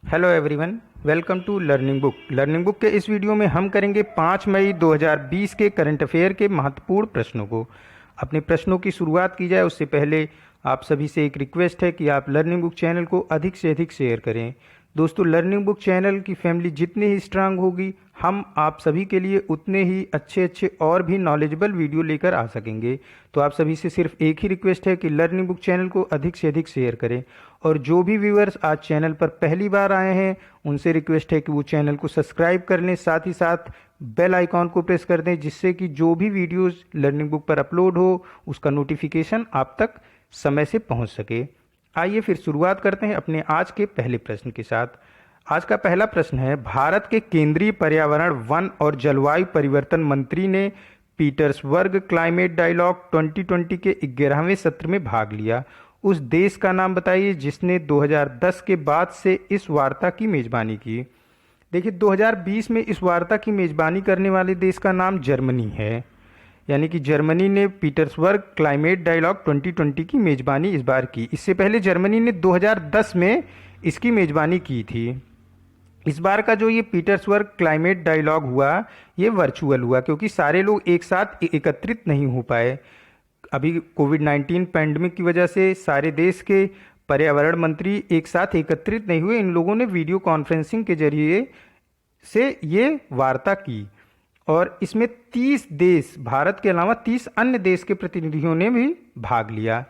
Hello everyone, welcome to learning book. Learning book के इस video में हम करेंगे 5 मई 2020 के करंट अफेयर के महत्वपूर्ण प्रश्नों को। अपने प्रश्नों की शुरुआत की जाए उससे पहले आप सभी से एक रिक्वेस्ट है कि आप लर्निंग बुक चैनल को अधिक से अधिक शेयर करें। दोस्तों, लर्निंग बुक चैनल की फैमिली जितनी ही स्ट्रांग होगी, हम आप सभी के लिए उतने ही अच्छे और भी नॉलेजेबल वीडियो लेकर आ सकेंगे। तो आप सभी से सिर्फ एक ही रिक्वेस्ट है कि लर्निंग बुक चैनल को अधिक से अधिक शेयर करें। और जो भी व्यूअर्स आज चैनल पर पहली बार आए हैं, उनसे रिक्वेस्ट है कि वो चैनल को सब्सक्राइब कर लें, साथ ही साथ बेल आइकॉन को प्रेस कर दें, जिससे कि जो भी वीडियोस लर्निंग बुक पर अपलोड हो उसका नोटिफिकेशन आप तक समय से पहुंच सके। आइए फिर शुरुआत करते हैं अपने आज के पहले प्रश्न के साथ। आज का पहला प्रश्न है, भारत के केंद्रीय पर्यावरण, वन और जलवायु परिवर्तन मंत्री ने पीटर्सबर्ग क्लाइमेट डायलॉग 2020 के 11वें सत्र में भाग लिया। उस देश का नाम बताइए जिसने 2010 के बाद से इस वार्ता की मेजबानी की। देखिए, 2020 में इस वार्ता की मेजबानी करने वाले देश का नाम जर्मनी है। यानी कि जर्मनी ने पीटर्सबर्ग क्लाइमेट डायलॉग 2020 की मेजबानी इस बार की। इससे पहले जर्मनी ने 2010 में इसकी मेजबानी की थी। इस बार का जो ये पीटर्सबर्ग क्लाइमेट डायलॉग हुआ, ये वर्चुअल हुआ क्योंकि सारे लोग एक साथ एकत्रित नहीं हो पाए। अभी कोविड-19 पैंडमिक की वजह से सारे देश के पर्यावरण मंत्री एक साथ एकत्रित नहीं हुए। इन लोगों ने वीडियो कॉन्फ्रेंसिंग के जरिए से ये वार्ता की और इसमें 30 देश, भारत के अलावा 30 अन्य देश के प्रतिनिधियों ने भी भाग लिया।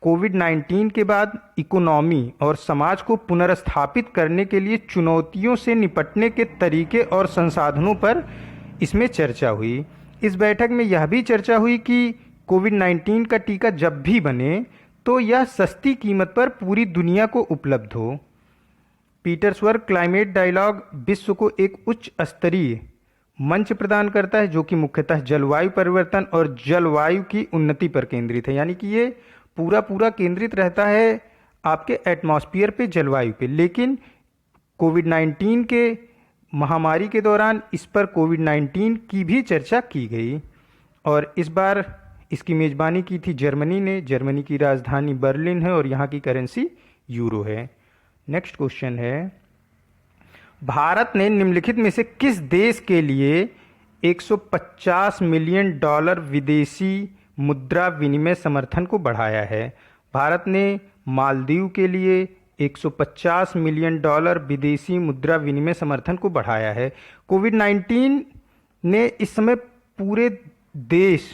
कोविड-19 के बाद इकोनॉमी और समाज को पुनर्स्थापित करने के लिए चुनौतियों से निपटने के तरीके और संसाधनों पर इसमें चर्चा हुई। इस बैठक में यह भी चर्चा हुई कि कोविड-19 का टीका जब भी बने तो यह सस्ती कीमत पर पूरी दुनिया को उपलब्ध हो। पीटर्सबर्ग क्लाइमेट डायलॉग विश्व को एक उच्च स्तरीय मंच प्रदान करता है जो कि मुख्यतः जलवायु परिवर्तन और जलवायु की उन्नति पर केंद्रित है। यानी कि ये पूरा केंद्रित रहता है आपके एटमॉस्फेयर पे, जलवायु पे। लेकिन कोविड-19 के महामारी के दौरान इस पर कोविड-19 की भी चर्चा की गई और इस बार इसकी मेजबानी की थी जर्मनी ने। जर्मनी की राजधानी बर्लिन है और यहाँ की करेंसी यूरो है। नेक्स्ट क्वेश्चन है, भारत ने निम्नलिखित में से किस देश के लिए $150 मिलियन विदेशी मुद्रा विनिमय समर्थन को बढ़ाया है? भारत ने मालदीव के लिए $150 मिलियन विदेशी मुद्रा विनिमय समर्थन को बढ़ाया है। कोविड-19 ने इस समय पूरे देश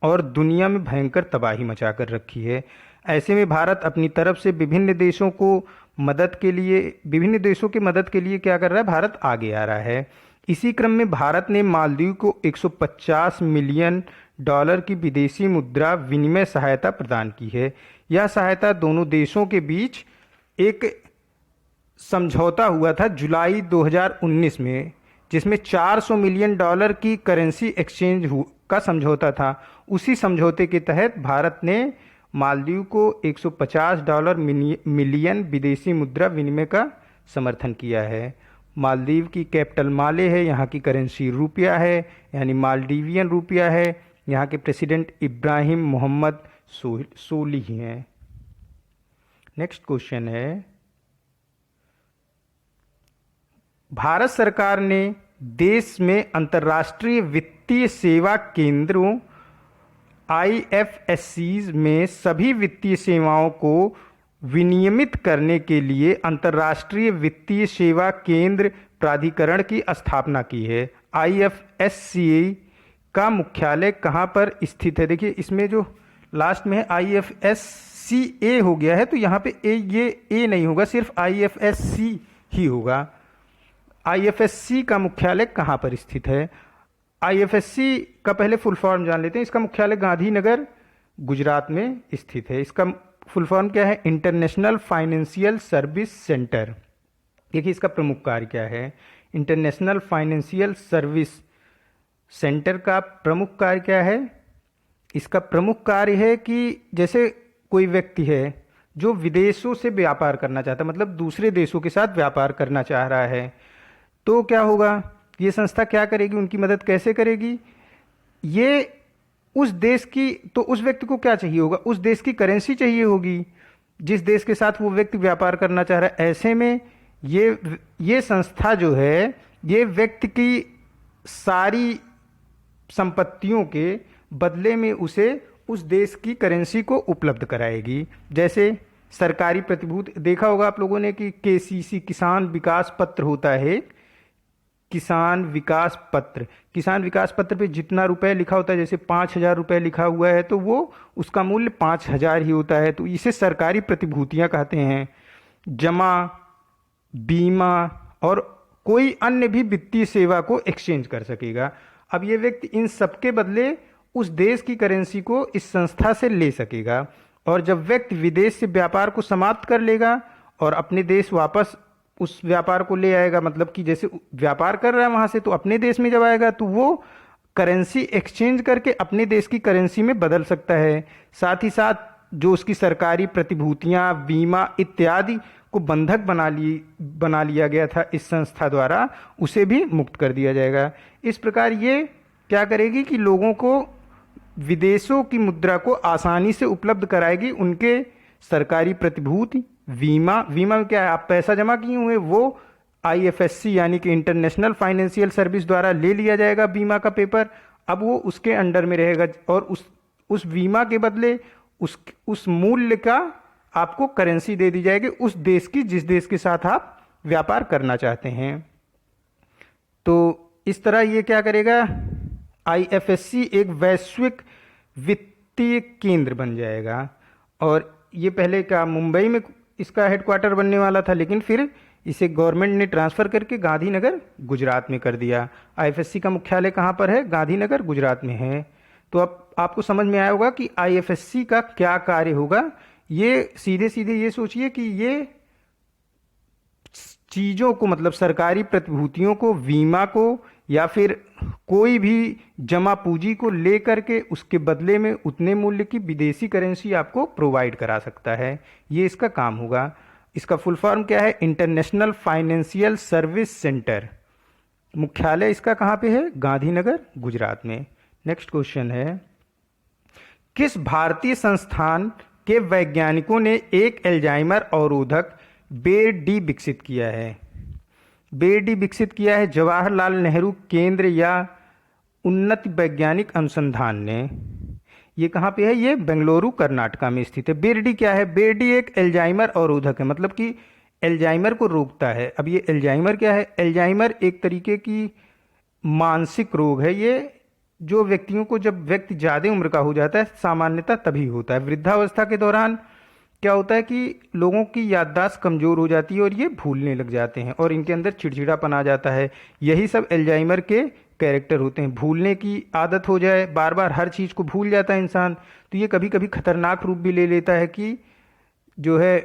और दुनिया में भयंकर तबाही मचाकर रखी है। ऐसे में भारत अपनी तरफ से विभिन्न देशों की मदद के लिए क्या कर रहा है? भारत आगे आ रहा है। इसी क्रम में भारत ने मालदीव को $150 मिलियन की विदेशी मुद्रा विनिमय सहायता प्रदान की है। यह सहायता दोनों देशों के बीच एक समझौता हुआ था जुलाई 2019 में, जिसमें $400 मिलियन की करेंसी एक्सचेंज का समझौता था। उसी समझौते के तहत भारत ने मालदीव को $150 मिलियन विदेशी मुद्रा विनिमय का समर्थन किया है। मालदीव की कैपिटल माले है, यहाँ की करेंसी रुपया है, यानी मालदीवियन रुपया है। यहाँ के प्रेसिडेंट इब्राहिम मोहम्मद सोलिह हैं। नेक्स्ट क्वेश्चन है, भारत सरकार ने देश में अंतर्राष्ट्रीय वित्तीय सेवा केंद्रों IFSCs में सभी वित्तीय सेवाओं को विनियमित करने के लिए अंतर्राष्ट्रीय वित्तीय सेवा केंद्र प्राधिकरण की स्थापना की है। IFSCA का मुख्यालय कहाँ पर स्थित है? देखिए, इसमें जो लास्ट में है IFSCA हो गया है, तो यहाँ पे ये A नहीं होगा, सिर्फ IFSC ही होगा। IFSC का मुख्यालय कहाँ पर स्थित है? IFSC का पहले फुल फॉर्म जान लेते हैं। इसका मुख्यालय गांधीनगर, गुजरात में स्थित है। इसका फुल फॉर्म क्या है? International financial service centre. देखिए, इसका प्रमुख कार्य क्या है? इंटरनेशनल फाइनेंशियल सर्विस सेंटर का प्रमुख कार्य क्या है? इसका प्रमुख कार्य है कि जैसे कोई व्यक्ति है जो विदेशों से व्यापार करना चाहता है, मतलब दूसरे देशों के साथ व्यापार करना चाह रहा है, तो क्या होगा? ये संस्था क्या करेगी? उनकी मदद कैसे करेगी? ये उस देश की, तो उस व्यक्ति को क्या चाहिए होगा? उस देश की करेंसी चाहिए होगी जिस देश के साथ वो व्यक्ति व्यापार करना चाह रहा है। ऐसे में ये संस्था जो है ये व्यक्ति की सारी संपत्तियों के बदले में उसे उस देश की करेंसी को उपलब्ध कराएगी। जैसे सरकारी प्रतिभूति देखा होगा आप लोगों ने कि केसीसी किसान विकास पत्र होता है, किसान विकास पत्र। किसान विकास पत्र पे जितना रुपए लिखा होता है, जैसे 5,000 रुपये लिखा हुआ है तो वो उसका मूल्य 5,000 ही होता है, तो इसे सरकारी प्रतिभूतियां कहते हैं। जमा, बीमा और कोई अन्य भी वित्तीय सेवा को एक्सचेंज कर सकेगा। अब ये व्यक्ति इन सबके बदले उस देश की करेंसी को इस संस्था से ले सकेगा, और जब व्यक्ति विदेश से व्यापार को समाप्त कर लेगा और अपने देश वापस उस व्यापार को ले आएगा, मतलब कि जैसे व्यापार कर रहा है वहाँ से, तो अपने देश में जब आएगा तो वो करेंसी एक्सचेंज करके अपने देश की करेंसी में बदल सकता है। साथ ही साथ जो उसकी सरकारी प्रतिभूतियाँ, बीमा इत्यादि को बंधक बना लिया गया था इस संस्था द्वारा, उसे भी मुक्त कर दिया जाएगा। इस प्रकार ये क्या करेगी कि लोगों को विदेशों की मुद्रा को आसानी से उपलब्ध कराएगी। उनके सरकारी प्रतिभूति, बीमा में क्या है, आप पैसा जमा किए हुए वो आईएफएससी यानी कि इंटरनेशनल फाइनेंशियल सर्विस द्वारा ले लिया जाएगा बीमा का पेपर। अब वो उसके अंडर में रहेगा और उस बीमा के बदले उस मूल्य का आपको करेंसी दे दी जाएगी उस देश की जिस देश के साथ आप व्यापार करना चाहते हैं। तो इस तरह ये क्या करेगा, आईएफएससी एक वैश्विक वित्तीय केंद्र बन जाएगा। और ये पहले क्या मुंबई में इसका हेडक्वार्टर बनने वाला था, लेकिन फिर इसे गवर्नमेंट ने ट्रांसफ़र करके गांधीनगर गुजरात में कर दिया। आईएफएससी का मुख्यालय कहाँ पर है, गांधीनगर गुजरात में है। तो अब आपको समझ में आया होगा कि आईएफएससी का क्या कार्य होगा। ये सीधे सीधे ये सोचिए कि ये चीज़ों को, मतलब सरकारी प्रतिभूतियों को, बीमा को या फिर कोई भी जमा पूंजी को लेकर के उसके बदले में उतने मूल्य की विदेशी करेंसी आपको प्रोवाइड करा सकता है। ये इसका काम होगा। इसका फुल फॉर्म क्या है, इंटरनेशनल फाइनेंशियल सर्विस सेंटर। मुख्यालय इसका कहाँ पे है, गांधीनगर गुजरात में। नेक्स्ट क्वेश्चन है, किस भारतीय संस्थान के वैज्ञानिकों ने एक एल्जाइमर अवरोधक बेर-डी विकसित किया है। बेर-डी विकसित किया है जवाहरलाल नेहरू केंद्र या उन्नत वैज्ञानिक अनुसंधान ने। ये कहाँ पे है, ये बेंगलुरु कर्नाटका में स्थित है। बेर-डी क्या है, बेर-डी एक एल्जाइमर अवरोधक है, मतलब कि एल्जाइमर को रोकता है। अब ये एल्जाइमर क्या है, एल्जाइमर एक तरीके की मानसिक रोग है। ये जो व्यक्तियों को, जब व्यक्ति ज़्यादा उम्र का हो जाता है, सामान्यतः तभी होता है। वृद्धावस्था के दौरान क्या होता है कि लोगों की याददाश्त कमज़ोर हो जाती है और ये भूलने लग जाते हैं और इनके अंदर चिड़चिड़ापन आ जाता है। यही सब एल्जाइमर के कैरेक्टर होते हैं। भूलने की आदत हो जाए, बार बार हर चीज़ को भूल जाता है इंसान, तो ये कभी कभी खतरनाक रूप भी ले लेता है कि जो है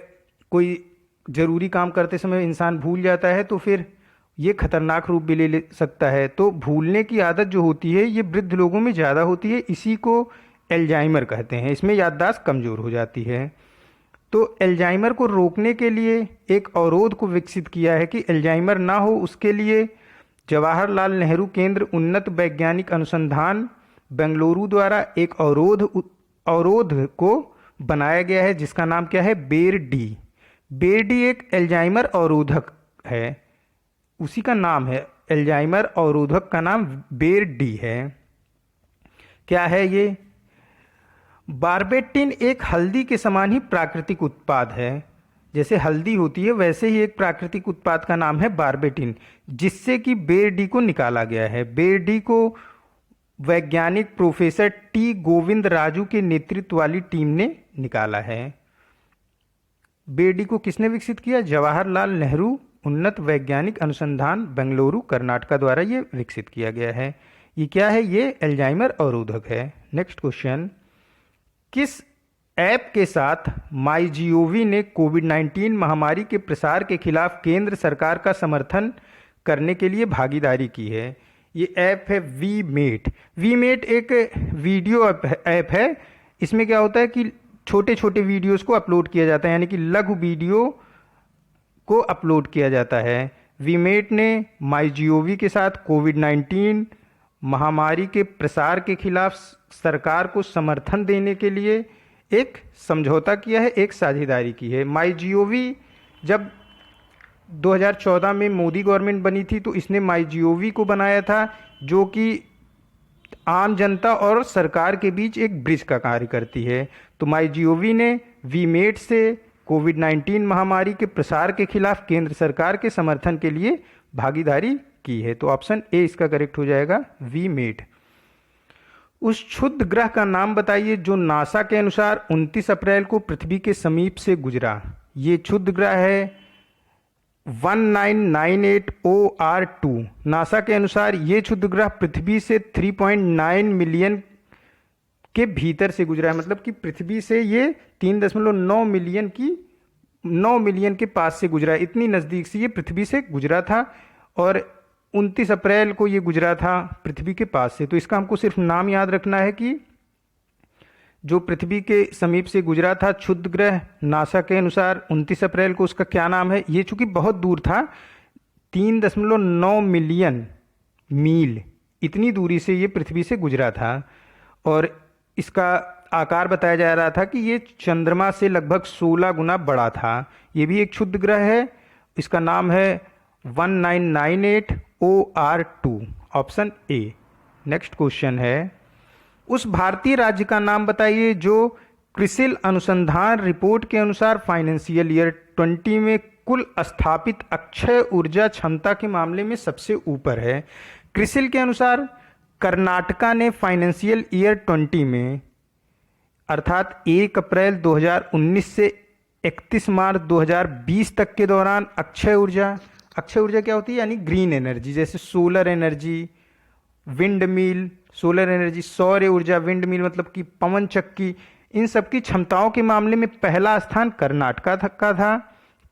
कोई ज़रूरी काम करते समय इंसान भूल जाता है, तो फिर ये खतरनाक रूप भी ले सकता है। तो भूलने की आदत जो होती है ये वृद्ध लोगों में ज़्यादा होती है, इसी को एल्जाइमर कहते हैं। इसमें याददाश्त कमज़ोर हो जाती है। तो एल्जाइमर को रोकने के लिए एक अवरोध को विकसित किया है कि एल्जाइमर ना हो, उसके लिए जवाहरलाल नेहरू केंद्र उन्नत वैज्ञानिक अनुसंधान बेंगलुरु द्वारा एक अवरोध को बनाया गया है जिसका नाम क्या है, बेर-डी। बेर-डी एक एल्जाइमर अवरोधक है, उसी का नाम है, एल्जाइमर अवरोधक का नाम बेर-डी है। क्या है ये, बारबेटिन एक हल्दी के समान ही प्राकृतिक उत्पाद है। जैसे हल्दी होती है वैसे ही एक प्राकृतिक उत्पाद का नाम है बारबेटिन, जिससे कि बेर-डी को निकाला गया है। बेर-डी को वैज्ञानिक प्रोफेसर टी गोविंद राजू के नेतृत्व वाली टीम ने निकाला है। बेर-डी को किसने विकसित किया, जवाहरलाल नेहरू उन्नत वैज्ञानिक अनुसंधान बेंगलुरु कर्नाटका द्वारा ये विकसित किया गया है। ये क्या है, ये एल्जाइमर अवरोधक है। नेक्स्ट क्वेश्चन, किस ऐप के साथ माईजीओवी ने कोविड-19 महामारी के प्रसार के खिलाफ केंद्र सरकार का समर्थन करने के लिए भागीदारी की है। ये ऐप है वीमेट। वीमेट एक वीडियो ऐप है। इसमें क्या होता है कि छोटे छोटे वीडियोस को अपलोड किया जाता है, यानी कि लघु वीडियो को अपलोड किया जाता है। वीमेट ने माईजीओवी के साथ कोविड-19 महामारी के प्रसार के खिलाफ सरकार को समर्थन देने के लिए एक समझौता किया है, एक साझेदारी की है। माईजीओवी जब 2014 में मोदी गवर्नमेंट बनी थी तो इसने माई जीओवी को बनाया था, जो कि आम जनता और सरकार के बीच एक ब्रिज का कार्य करती है। तो माई जीओवी ने वीमेट से कोविड-19 महामारी के प्रसार के खिलाफ केंद्र सरकार के समर्थन के लिए भागीदारी की है। तो ऑप्शन ए इसका करेक्ट हो जाएगा, वीमेट। उस क्षुद्र ग्रह का नाम बताइए जो नासा के अनुसार 29 अप्रैल को पृथ्वी के समीप से गुजरा। ये क्षुद्र ग्रह है 1998 OR2। नासा के अनुसार ये क्षुद्र ग्रह पृथ्वी से 3.9 मिलियन के भीतर से गुजरा है, मतलब कि पृथ्वी से ये 3.9 मिलियन के पास से गुजरा है। इतनी नज़दीक से ये पृथ्वी से गुजरा था और 29 अप्रैल को ये गुजरा था पृथ्वी के पास से। तो इसका हमको सिर्फ नाम याद रखना है कि जो पृथ्वी के समीप से गुजरा था क्षुद्र ग्रह नासा के अनुसार 29 अप्रैल को, उसका क्या नाम है। ये चूंकि बहुत दूर था, 3.9 मिलियन मील इतनी दूरी से ये पृथ्वी से गुजरा था और इसका आकार बताया जा रहा था कि ये चंद्रमा से लगभग 16 गुना बड़ा था। ये भी एक क्षुद्र ग्रह है, इसका नाम है 1998 OR2, option A. Next question है, उस भारतीय राज्य का नाम बताइए जो क्रिसिल अनुसंधान रिपोर्ट के अनुसार फाइनेंशियल ईयर 20 में कुल स्थापित अक्षय ऊर्जा क्षमता के मामले में सबसे ऊपर है। क्रिसिल के अनुसार कर्नाटका ने फाइनेंशियल ईयर 20 में अर्थात 1 अप्रैल 2019 से 31 मार्च 2020 तक के दौरान अक्षय ऊर्जा क्या होती है, यानी ग्रीन एनर्जी, जैसे solar energy, wind mill, solar energy, सौर ऊर्जा, विंड मिल मतलब कि पवन चक्की, इन सब की क्षमताओं के मामले में पहला स्थान कर्नाटका का था।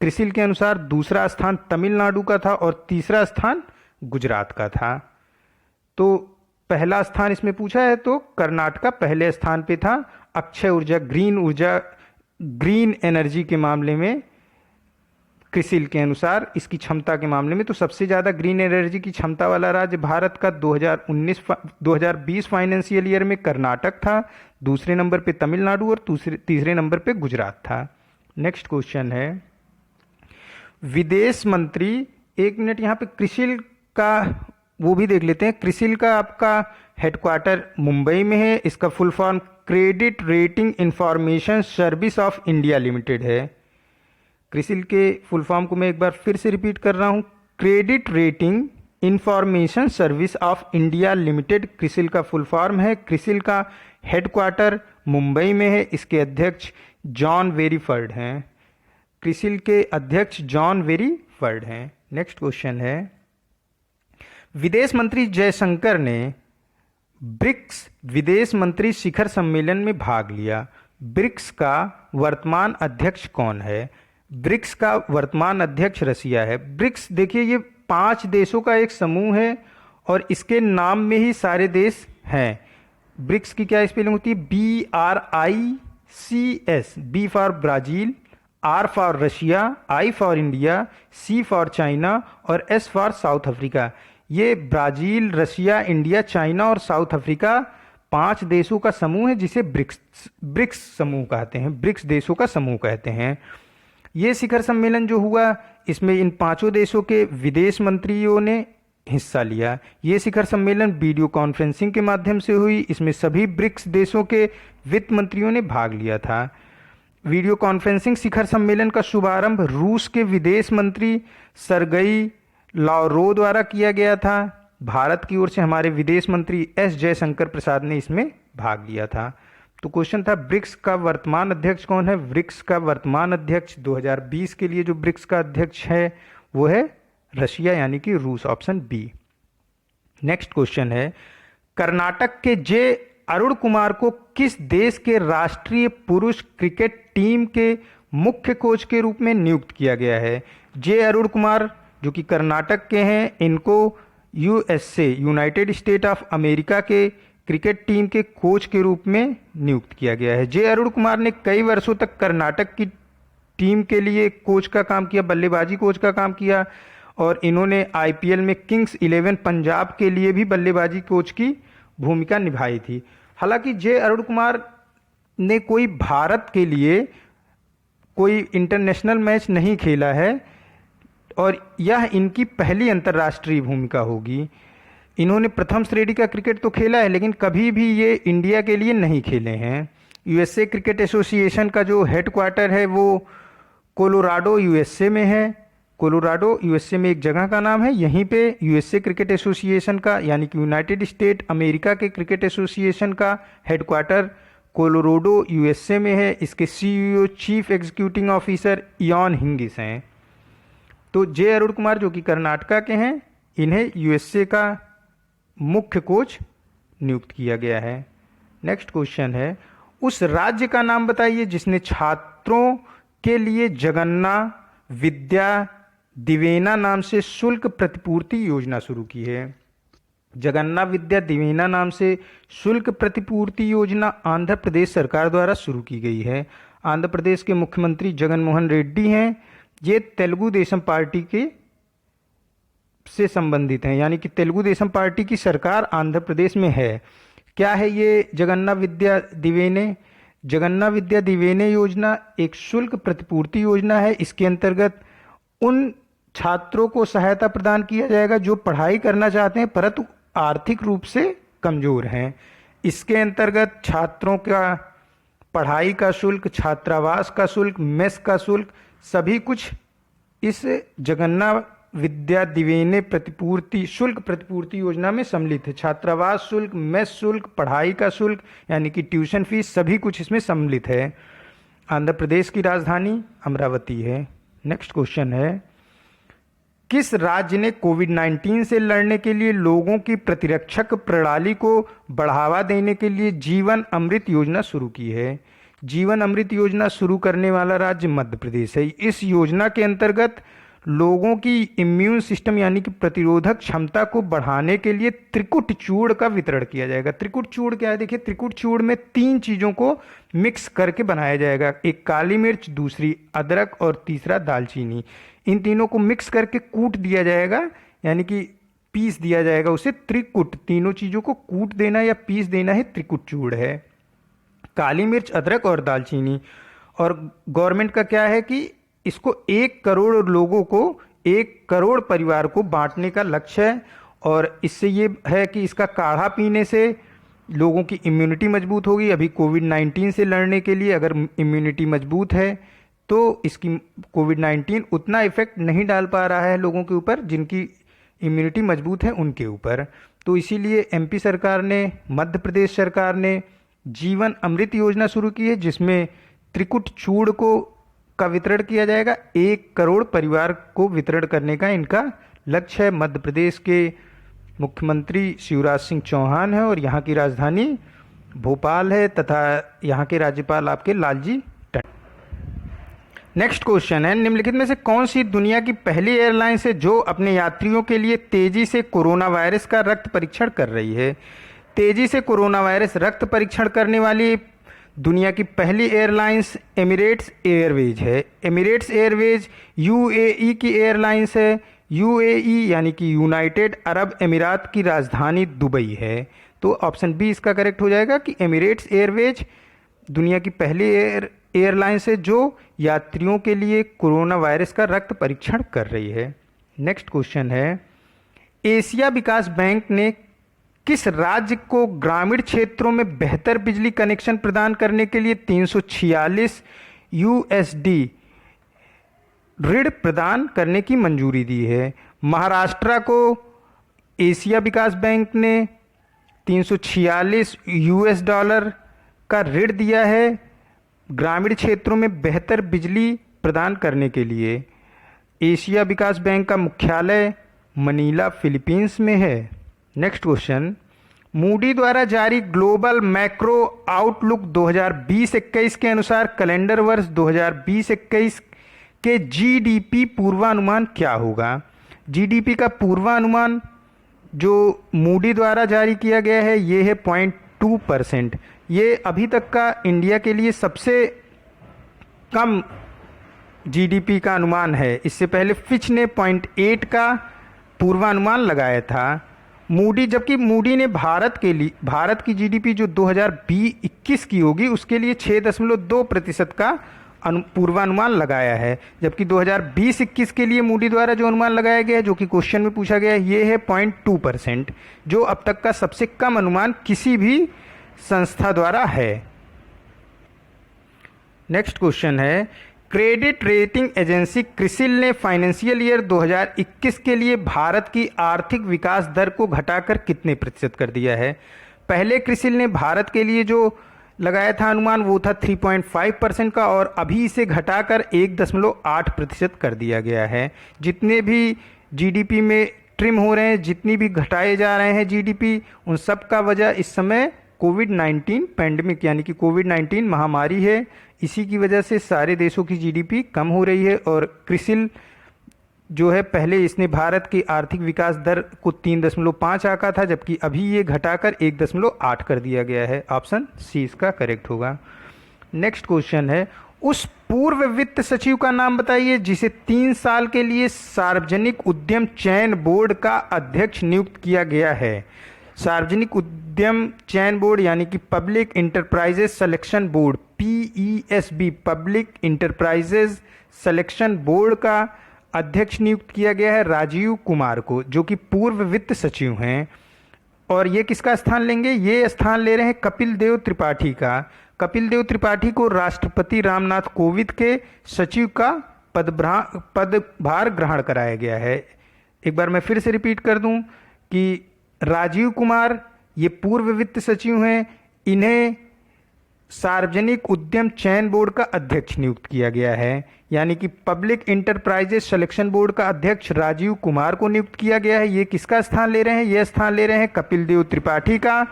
क्रिसिल के अनुसार दूसरा स्थान तमिलनाडु का था और तीसरा स्थान गुजरात का था। तो पहला स्थान इसमें पूछा है तो कर्नाटका पहले स्थान पे था अक्षय ऊर्जा, ग्रीन एनर्जी के मामले में। क्रिसिल के अनुसार इसकी क्षमता के मामले में तो सबसे ज़्यादा ग्रीन एनर्जी की क्षमता वाला राज्य भारत का 2019-2020 फाइनेंशियल ईयर में कर्नाटक था, दूसरे नंबर पे तमिलनाडु और तीसरे नंबर पे गुजरात था। नेक्स्ट क्वेश्चन है, विदेश मंत्री, एक मिनट यहाँ पे क्रिसिल का वो भी देख लेते हैं। क्रिसिल का आपका हेडक्वार्टर मुंबई में है। इसका full form credit rating information service of India limited है। क्रिसिल के फुल फॉर्म को मैं एक बार फिर से रिपीट कर रहा हूँ, credit rating information service of India limited CRISIL का फुल फॉर्म है। क्रिसिल का हेडक्वार्टर मुंबई में है। इसके अध्यक्ष जॉन वेरीफर्ड हैं। क्रिसिल के अध्यक्ष जॉन वेरीफर्ड हैं। नेक्स्ट क्वेश्चन है, विदेश मंत्री जयशंकर ने ब्रिक्स विदेश मंत्री शिखर सम्मेलन में भाग लिया। ब्रिक्स का वर्तमान अध्यक्ष कौन है। ब्रिक्स का वर्तमान अध्यक्ष रसिया है। ब्रिक्स देखिए ये 5 देशों का एक समूह है और इसके नाम में ही सारे देश हैं। ब्रिक्स की क्या स्पेलिंग होती है, BRICS, B for Brazil, R for Russia, I for India, C for China और S फॉर साउथ अफ्रीका। ये ब्राज़ील, रशिया, इंडिया, चाइना और साउथ अफ्रीका 5 देशों का समूह है जिसे ब्रिक्स समूह कहते हैं, ब्रिक्स देशों का समूह कहते हैं। ये शिखर सम्मेलन जो हुआ इसमें इन 5 देशों के विदेश मंत्रियों ने हिस्सा लिया। ये शिखर सम्मेलन वीडियो कॉन्फ्रेंसिंग के माध्यम से हुई। इसमें सभी ब्रिक्स देशों के वित्त मंत्रियों ने भाग लिया था। वीडियो कॉन्फ्रेंसिंग शिखर सम्मेलन का शुभारंभ रूस के विदेश मंत्री सरगई लावरोव द्वारा किया गया था। भारत की ओर से हमारे विदेश मंत्री एस जयशंकर प्रसाद ने इसमें भाग लिया था। तो क्वेश्चन था ब्रिक्स का वर्तमान अध्यक्ष कौन है। ब्रिक्स का वर्तमान अध्यक्ष 2020 के लिए जो ब्रिक्स का अध्यक्ष है वो है रशिया यानी कि रूस, ऑप्शन बी। नेक्स्ट क्वेश्चन है, कर्नाटक के जे अरुण कुमार को किस देश के राष्ट्रीय पुरुष क्रिकेट टीम के मुख्य कोच के रूप में नियुक्त किया गया है। जे अरुण कुमार जो कि कर्नाटक के हैं, इनको USA United state of America के क्रिकेट टीम के कोच के रूप में नियुक्त किया गया है। जे अरुण कुमार ने कई वर्षों तक कर्नाटक की टीम के लिए कोच का काम किया, बल्लेबाजी कोच का काम किया और इन्होंने IPL में किंग्स 11 पंजाब के लिए भी बल्लेबाजी कोच की भूमिका निभाई थी। हालांकि जे अरुण कुमार ने कोई भारत के लिए कोई इंटरनेशनल मैच नहीं खेला है, और यह इनकी पहली अंतर्राष्ट्रीय भूमिका होगी। इन्होंने प्रथम श्रेणी का क्रिकेट तो खेला है, लेकिन कभी भी ये इंडिया के लिए नहीं खेले हैं। यूएसए क्रिकेट एसोसिएशन का जो हेडक्वार्टर है वो कोलोराडो यूएसए में है। कोलोराडो यूएसए में एक जगह का नाम है, यहीं पे यूएसए क्रिकेट एसोसिएशन का यानी कि यूनाइटेड स्टेट अमेरिका के क्रिकेट एसोसिएशन का हेडक्वार्टर कोलोराडो यूएसए में है। इसके CEO chief executive officer Ian Hingis हैं। तो जे अरुण कुमार जो कि कर्नाटका के हैं, इन्हें यूएसए का मुख्य कोच नियुक्त किया गया है। नेक्स्ट क्वेश्चन है, उस राज्य का नाम बताइए जिसने छात्रों के लिए जगन्ना विद्या दिवेना नाम से शुल्क प्रतिपूर्ति योजना शुरू की है। जगन्ना विद्या दिवेना नाम से शुल्क प्रतिपूर्ति योजना आंध्र प्रदेश सरकार द्वारा शुरू की गई है। आंध्र प्रदेश के मुख्यमंत्री जगन मोहन रेड्डी हैं। ये तेलुगु देशम पार्टी के से संबंधित हैं, यानी कि तेलुगु देशम पार्टी की सरकार आंध्र प्रदेश में है। क्या है ये जगन्ना विद्या दिवेने? जगन्ना विद्या दिवेने योजना एक शुल्क प्रतिपूर्ति योजना है। इसके अंतर्गत उन छात्रों को सहायता प्रदान किया जाएगा जो पढ़ाई करना चाहते हैं परंतु आर्थिक रूप से कमजोर हैं। इसके अंतर्गत छात्रों का पढ़ाई का शुल्क, छात्रावास का शुल्क, मेस का शुल्क सभी कुछ इस जगन्ना विद्या दिवेने शुल्क प्रतिपूर्ति योजना में सम्मिलित है। छात्रावास शुल्क, मेस शुल्क, पढ़ाई का शुल्क यानी कि ट्यूशन फीस सभी कुछ इसमें सम्मिलित है। आंध्र प्रदेश की राजधानी अमरावती है। नेक्स्ट क्वेश्चन है, किस राज्य ने कोविड-19 से लड़ने के लिए लोगों की प्रतिरक्षक प्रणाली को बढ़ावा देने के लिए जीवन अमृत योजना शुरू की है? जीवन अमृत योजना शुरू करने वाला राज्य मध्य प्रदेश है। इस योजना के अंतर्गत लोगों की इम्यून सिस्टम यानी कि प्रतिरोधक क्षमता को बढ़ाने के लिए त्रिकुट चूर्ण का वितरण किया जाएगा। त्रिकुट चूर्ण क्या है? देखिए, त्रिकुट चूर्ण में 3 चीज़ों को मिक्स करके बनाया जाएगा। एक काली मिर्च, दूसरी अदरक और तीसरा दालचीनी। इन तीनों को मिक्स करके कूट दिया जाएगा, यानी कि पीस दिया जाएगा उसे। त्रिकुट, तीनों चीज़ों को कूट देना या पीस देना ही त्रिकुट चूर्ण है। काली मिर्च, अदरक और दालचीनी। और गवर्नमेंट का क्या है कि इसको 1 करोड़ लोगों को, 1 करोड़ परिवार को बांटने का लक्ष्य है। और इससे ये है कि इसका काढ़ा पीने से लोगों की इम्यूनिटी मजबूत होगी। अभी कोविड-19 से लड़ने के लिए अगर इम्यूनिटी मजबूत है तो इसकी कोविड-19 उतना इफेक्ट नहीं डाल पा रहा है लोगों के ऊपर जिनकी इम्यूनिटी मजबूत है उनके ऊपर। तो इसीलिए एमपी सरकार ने, मध्य प्रदेश सरकार ने जीवन अमृत योजना शुरू की है जिसमें त्रिकुट चूर्ण का वितरण किया जाएगा। 1 करोड़ परिवार को वितरण करने का इनका लक्ष्य है। मध्य प्रदेश के मुख्यमंत्री शिवराज सिंह चौहान है और यहाँ की राजधानी भोपाल है तथा यहाँ के राज्यपाल आपके लालजी टंडन। नेक्स्ट क्वेश्चन है, निम्नलिखित में से कौन सी दुनिया की पहली एयरलाइंस है जो अपने यात्रियों के लिए तेजी से कोरोना वायरस का रक्त परीक्षण कर रही है? तेजी से कोरोना वायरस रक्त परीक्षण करने वाली दुनिया की पहली एयरलाइंस एमिरेट्स एयरवेज है। एमिरेट्स एयरवेज यूएई की एयरलाइंस है। यूएई यानी कि यूनाइटेड अरब अमीरात की राजधानी दुबई है। तो ऑप्शन बी इसका करेक्ट हो जाएगा कि एमिरेट्स एयरवेज दुनिया की पहली एयरलाइंस है जो यात्रियों के लिए कोरोना वायरस का रक्त परीक्षण कर रही है। नेक्स्ट क्वेश्चन है, एशिया विकास बैंक ने किस राज्य को ग्रामीण क्षेत्रों में बेहतर बिजली कनेक्शन प्रदान करने के लिए 346 यूएसडी ऋण प्रदान करने की मंजूरी दी है? महाराष्ट्र को एशिया विकास बैंक ने 346 यूएस डॉलर का ऋण दिया है ग्रामीण क्षेत्रों में बेहतर बिजली प्रदान करने के लिए। एशिया विकास बैंक का मुख्यालय मनीला, फिलीपींस में है। नेक्स्ट क्वेश्चन, मूडी द्वारा जारी ग्लोबल मैक्रो आउटलुक 2020-21 के अनुसार कैलेंडर वर्ष 2020-21 के जीडीपी पूर्वानुमान क्या होगा? जीडीपी का पूर्वानुमान जो मूडी द्वारा जारी किया गया है ये है 0.2%। ये अभी तक का इंडिया के लिए सबसे कम जीडीपी का अनुमान है। इससे पहले फिच ने 0.8 का पूर्वानुमान लगाया था। जबकि मूडी ने भारत की जीडीपी जो 2020-21 की होगी उसके लिए 6.2% का पूर्वानुमान लगाया है, जबकि 2020-21 के लिए मूडी द्वारा जो अनुमान लगाया गया है, जो कि क्वेश्चन में पूछा गया है, ये है 0.2%, जो अब तक का सबसे कम अनुमान किसी भी संस्था द्वारा है। नेक्स्ट क्वेश्चन है, क्रेडिट रेटिंग एजेंसी क्रिसिल ने फाइनेंशियल ईयर 2021 के लिए भारत की आर्थिक विकास दर को घटाकर कितने प्रतिशत कर दिया है? पहले क्रिसिल ने भारत के लिए जो लगाया था अनुमान वो था 3.5% का, और अभी इसे घटाकर 1.8% कर दिया गया है। जितने भी जीडीपी में ट्रिम हो रहे हैं, जितनी भी घटाए जा रहे हैं जीडीपी, उन सब का वजह इस समय कोविड-19 पैंडमिक यानी कि कोविड-19 महामारी है। इसी की वजह से सारे देशों की जीडीपी कम हो रही है, और क्रिसिल जो है पहले इसने भारत की आर्थिक विकास दर को 3.5 आंका था, जबकि अभी ये घटाकर 1.8 कर दिया गया है। ऑप्शन सी इसका करेक्ट होगा। नेक्स्ट क्वेश्चन है, उस पूर्व वित्त सचिव का नाम बताइए जिसे 3 साल के लिए सार्वजनिक उद्यम चयन बोर्ड का अध्यक्ष नियुक्त किया गया है। सार्वजनिक उद्यम चयन बोर्ड यानी कि public enterprises selection board, PESB, public enterprises selection board का अध्यक्ष नियुक्त किया गया है राजीव कुमार को, जो कि पूर्व वित्त सचिव हैं। और ये किसका स्थान लेंगे? ये स्थान ले रहे हैं कपिल देव त्रिपाठी का। कपिल देव त्रिपाठी को राष्ट्रपति रामनाथ कोविंद के सचिव का पदभार ग्रहण कराया गया है। एक बार मैं फिर से रिपीट कर दूं कि राजीव कुमार ये पूर्व वित्त सचिव हैं, इन्हें सार्वजनिक उद्यम चयन बोर्ड का अध्यक्ष नियुक्त किया गया है, यानी कि पब्लिक इंटरप्राइजेज सिलेक्शन बोर्ड का अध्यक्ष राजीव कुमार को नियुक्त किया गया है। ये किसका स्थान ले रहे हैं? ये स्थान ले रहे हैं कपिल देव त्रिपाठी का।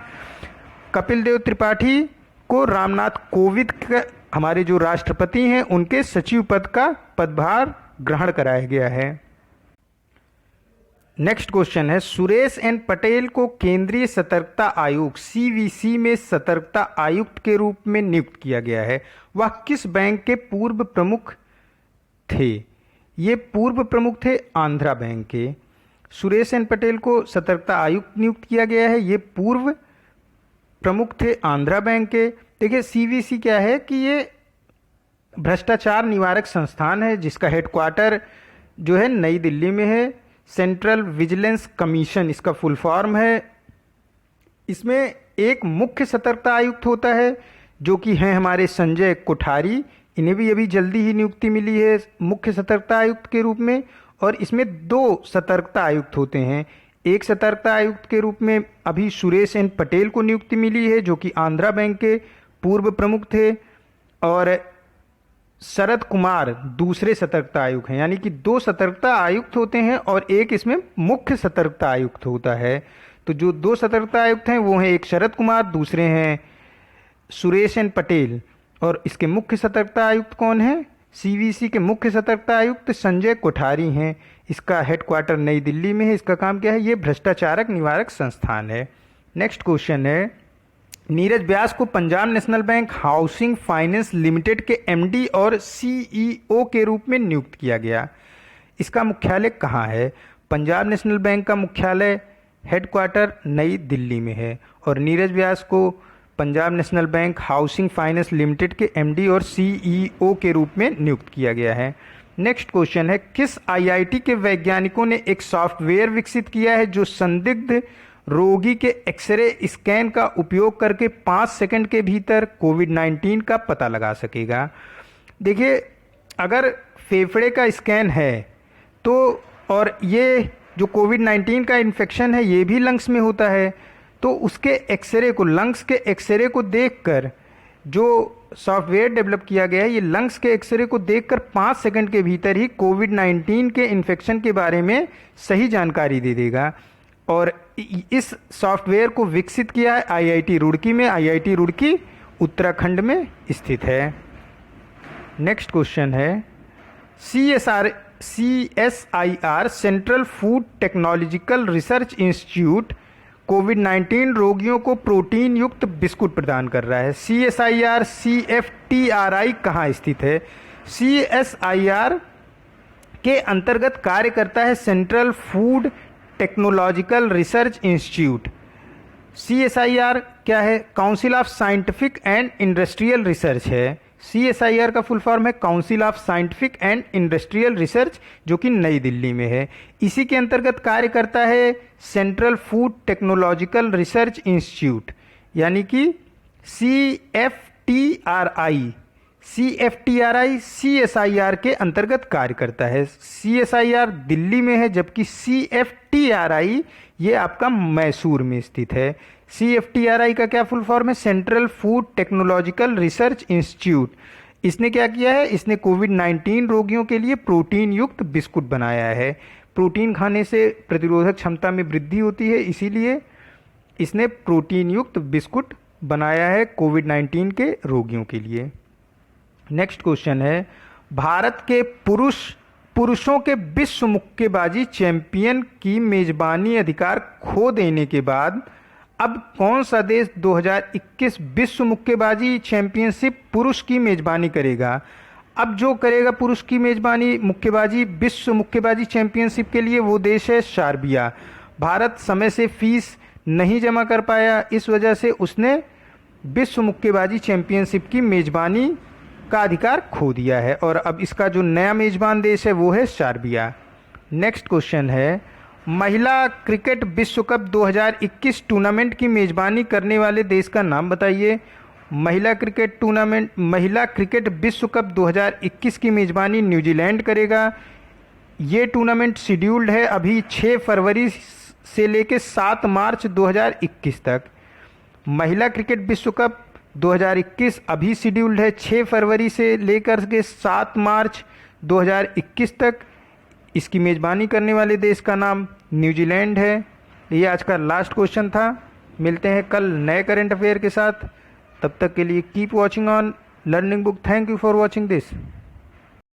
कपिल देव त्रिपाठी को रामनाथ कोविंद का, हमारे जो राष्ट्रपति हैं, उनके सचिव पद का पदभार ग्रहण कराया गया है। नेक्स्ट क्वेश्चन है, सुरेश एन पटेल को केंद्रीय सतर्कता आयोग CVC में सतर्कता आयुक्त के रूप में नियुक्त किया गया है। वह किस बैंक के पूर्व प्रमुख थे? ये पूर्व प्रमुख थे आंध्रा बैंक के। सुरेश एन पटेल को सतर्कता आयुक्त नियुक्त किया गया है, ये पूर्व प्रमुख थे आंध्रा बैंक के। देखिए CVC क्या है कि ये भ्रष्टाचार निवारक संस्थान है, जिसका हेडक्वार्टर जो है नई दिल्ली में है। सेंट्रल विजिलेंस कमीशन इसका फुल फॉर्म है। इसमें एक मुख्य सतर्कता आयुक्त होता है, जो कि हैं हमारे संजय कोठारी। इन्हें भी अभी जल्दी ही नियुक्ति मिली है मुख्य सतर्कता आयुक्त के रूप में। और इसमें 2 सतर्कता आयुक्त होते हैं। एक सतर्कता आयुक्त के रूप में अभी सुरेश एन पटेल को नियुक्ति मिली है, जो कि आंध्रा बैंक के पूर्व प्रमुख थे, और शरद कुमार दूसरे सतर्कता आयुक्त हैं। यानी कि 2 सतर्कता आयुक्त होते हैं और एक इसमें मुख्य सतर्कता आयुक्त होता है। तो जो 2 सतर्कता आयुक्त हैं वो हैं, एक शरद कुमार, दूसरे हैं सुरेश एन पटेल। और इसके मुख्य सतर्कता आयुक्त कौन है? CVC के मुख्य सतर्कता आयुक्त संजय कोठारी हैं। इसका हेडक्वार्टर नई दिल्ली में है। इसका काम क्या है? ये भ्रष्टाचारक निवारक संस्थान है। नेक्स्ट क्वेश्चन है, नीरज व्यास को Punjab national bank housing finance limited के MD और CEO के रूप में नियुक्त किया गया। इसका मुख्यालय कहाँ है? पंजाब नेशनल बैंक का मुख्यालय हेडक्वार्टर नई दिल्ली में है, और नीरज व्यास को Punjab national bank housing finance limited के MD और CEO के रूप में नियुक्त किया गया है। नेक्स्ट क्वेश्चन है, किस IIT के वैज्ञानिकों ने एक सॉफ्टवेयर विकसित किया है जो संदिग्ध रोगी के एक्सरे स्कैन का उपयोग करके 5 सेकंड के भीतर कोविड-19 का पता लगा सकेगा? देखिए, अगर फेफड़े का स्कैन है तो, और ये जो कोविड-19 का इन्फेक्शन है ये भी लंग्स में होता है, तो उसके एक्सरे को, लंग्स के एक्सरे को देखकर जो सॉफ्टवेयर डेवलप किया गया है, ये लंग्स के एक्सरे को देखकर 5 सेकंड के भीतर ही कोविड-19 के इन्फेक्शन के बारे में सही जानकारी दे देगा। और इस सॉफ्टवेयर को विकसित किया है IIT रुड़की में। IIT रुड़की उत्तराखंड में स्थित है। नेक्स्ट क्वेश्चन है, CSIR central food technological research institute कोविड-19 रोगियों को प्रोटीन युक्त बिस्कुट प्रदान कर रहा है। CSIR CFTRI कहाँ स्थित है? CSIR के अंतर्गत कार्य करता है central food technological research institute. CSIR क्या है? Council of scientific and industrial research है। CSIR का फुल फॉर्म है council of scientific and industrial research, जो कि नई दिल्ली में है। इसी के अंतर्गत कार्य करता है central food technological research institute, यानी कि CFTRI। CFTRI CSIR के अंतर्गत कार्य करता है। CSIR दिल्ली में है, जबकि CFTRI ये आपका मैसूर में स्थित है। CFTRI का क्या फुल फॉर्म है? Central food technological research institute. इसने क्या किया है? इसने कोविड-19 रोगियों के लिए प्रोटीन युक्त बिस्कुट बनाया है। प्रोटीन खाने से प्रतिरोधक क्षमता में वृद्धि होती है, इसीलिए इसने प्रोटीन युक्त बिस्कुट बनाया है कोविड-19 के रोगियों के लिए। नेक्स्ट क्वेश्चन है, भारत के पुरुषों के विश्व मुक्केबाजी चैंपियन की मेजबानी अधिकार खो देने के बाद अब कौन सा देश 2021 विश्व मुक्केबाजी चैंपियनशिप पुरुष की मेजबानी करेगा? अब जो करेगा पुरुष की मेजबानी मुक्केबाजी विश्व मुक्केबाजी चैंपियनशिप के लिए, वो देश है सर्बिया। भारत समय से फीस नहीं जमा कर पाया, इस वजह से उसने विश्व मुक्केबाजी चैंपियनशिप की मेजबानी का अधिकार खो दिया है, और अब इसका जो नया मेजबान देश है वो है सर्बिया। नेक्स्ट क्वेश्चन है, महिला क्रिकेट विश्व कप 2021 टूर्नामेंट की मेजबानी करने वाले देश का नाम बताइए। महिला क्रिकेट विश्व कप 2021 की मेजबानी न्यूजीलैंड करेगा। ये टूर्नामेंट शेड्यूल्ड है अभी 6 फरवरी से लेकर 7 मार्च 2021 तक। महिला क्रिकेट विश्व कप 2021 अभी शेड्यूल्ड है 6 फरवरी से लेकर के 7 मार्च 2021 तक। इसकी मेज़बानी करने वाले देश का नाम न्यूजीलैंड है। ये आज का लास्ट क्वेश्चन था। मिलते हैं कल नए करंट अफेयर के साथ। तब तक के लिए keep watching on learning book. Thank you for watching this.